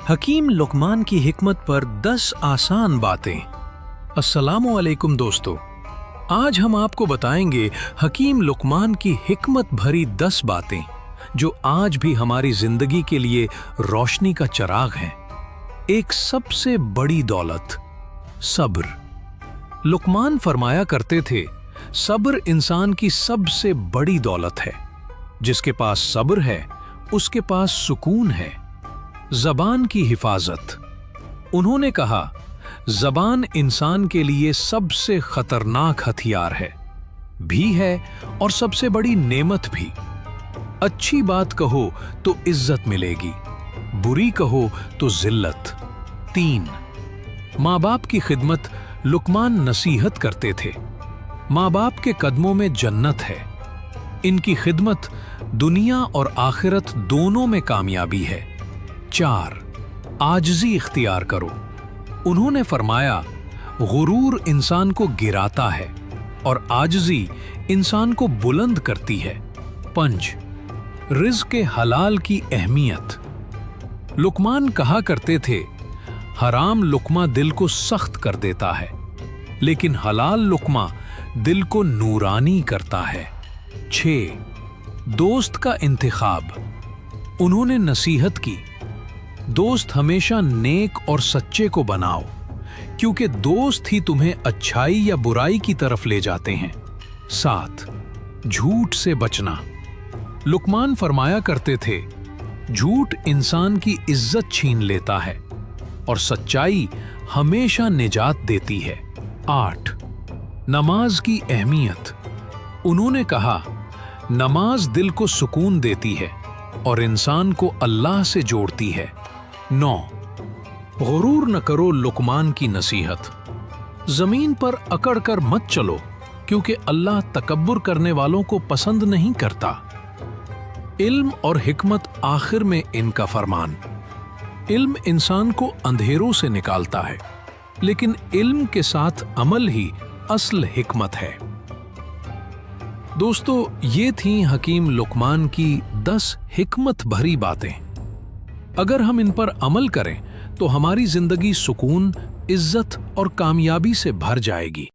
हकीम लुकमान की हिकमत पर 10 आसान बातें। अस्सलामु अलैकुम दोस्तों, आज हम आपको बताएंगे हकीम लुकमान की हिकमत भरी 10 बातें जो आज भी हमारी जिंदगी के लिए रोशनी का चिराग हैं। एक सबसे बड़ी दौलत, सब्र। लुकमान फरमाया करते थे, सब्र इंसान की सबसे बड़ी दौलत है। जिसके पास सब्र है उसके पास सुकून है। ज़बान की हिफाजत। उन्होंने कहा, ज़बान इंसान के लिए सबसे खतरनाक हथियार भी है और सबसे बड़ी नेमत भी। अच्छी बात कहो तो इज्जत मिलेगी, बुरी कहो तो जिल्लत। 3, माँ बाप की खिदमत। लुकमान नसीहत करते थे, माँ बाप के कदमों में जन्नत है। इनकी खिदमत दुनिया और आखिरत दोनों में कामयाबी है। 4, आजिज़ी इख्तियार करो। उन्होंने फरमाया, गुरूर इंसान को गिराता है और आजिज़ी इंसान को बुलंद करती है। 5, रिज़्क़ के हलाल की अहमियत। लुकमान कहा करते थे, हराम लुकमा दिल को सख्त कर देता है, लेकिन हलाल लुकमा दिल को नूरानी करता है। 6, दोस्त का इंतखाब। उन्होंने नसीहत की, दोस्त हमेशा नेक और सच्चे को बनाओ, क्योंकि दोस्त ही तुम्हें अच्छाई या बुराई की तरफ ले जाते हैं। 7, झूठ से बचना। लुकमान फरमाया करते थे, झूठ इंसान की इज्जत छीन लेता है और सच्चाई हमेशा निजात देती है। 8, नमाज की अहमियत। उन्होंने कहा, नमाज दिल को सुकून देती है और इंसान को अल्लाह से जोड़ती है। 9, गुरूर न करो। लुकमान की नसीहत। जमीन पर अकड़ कर मत चलो, क्योंकि अल्लाह तकब्बुर करने वालों को पसंद नहीं करता। इल्म और हिकमत आखिर में इनका फरमान। इल्म इंसान को अंधेरों से निकालता है, लेकिन इल्म के साथ अमल ही असल हिकमत है। दोस्तों, ये थीं हकीम लुकमान की 10 हिकमत भरी बातें। अगर हम इन पर अमल करें तो हमारी जिंदगी सुकून, इज्जत और कामयाबी से भर जाएगी।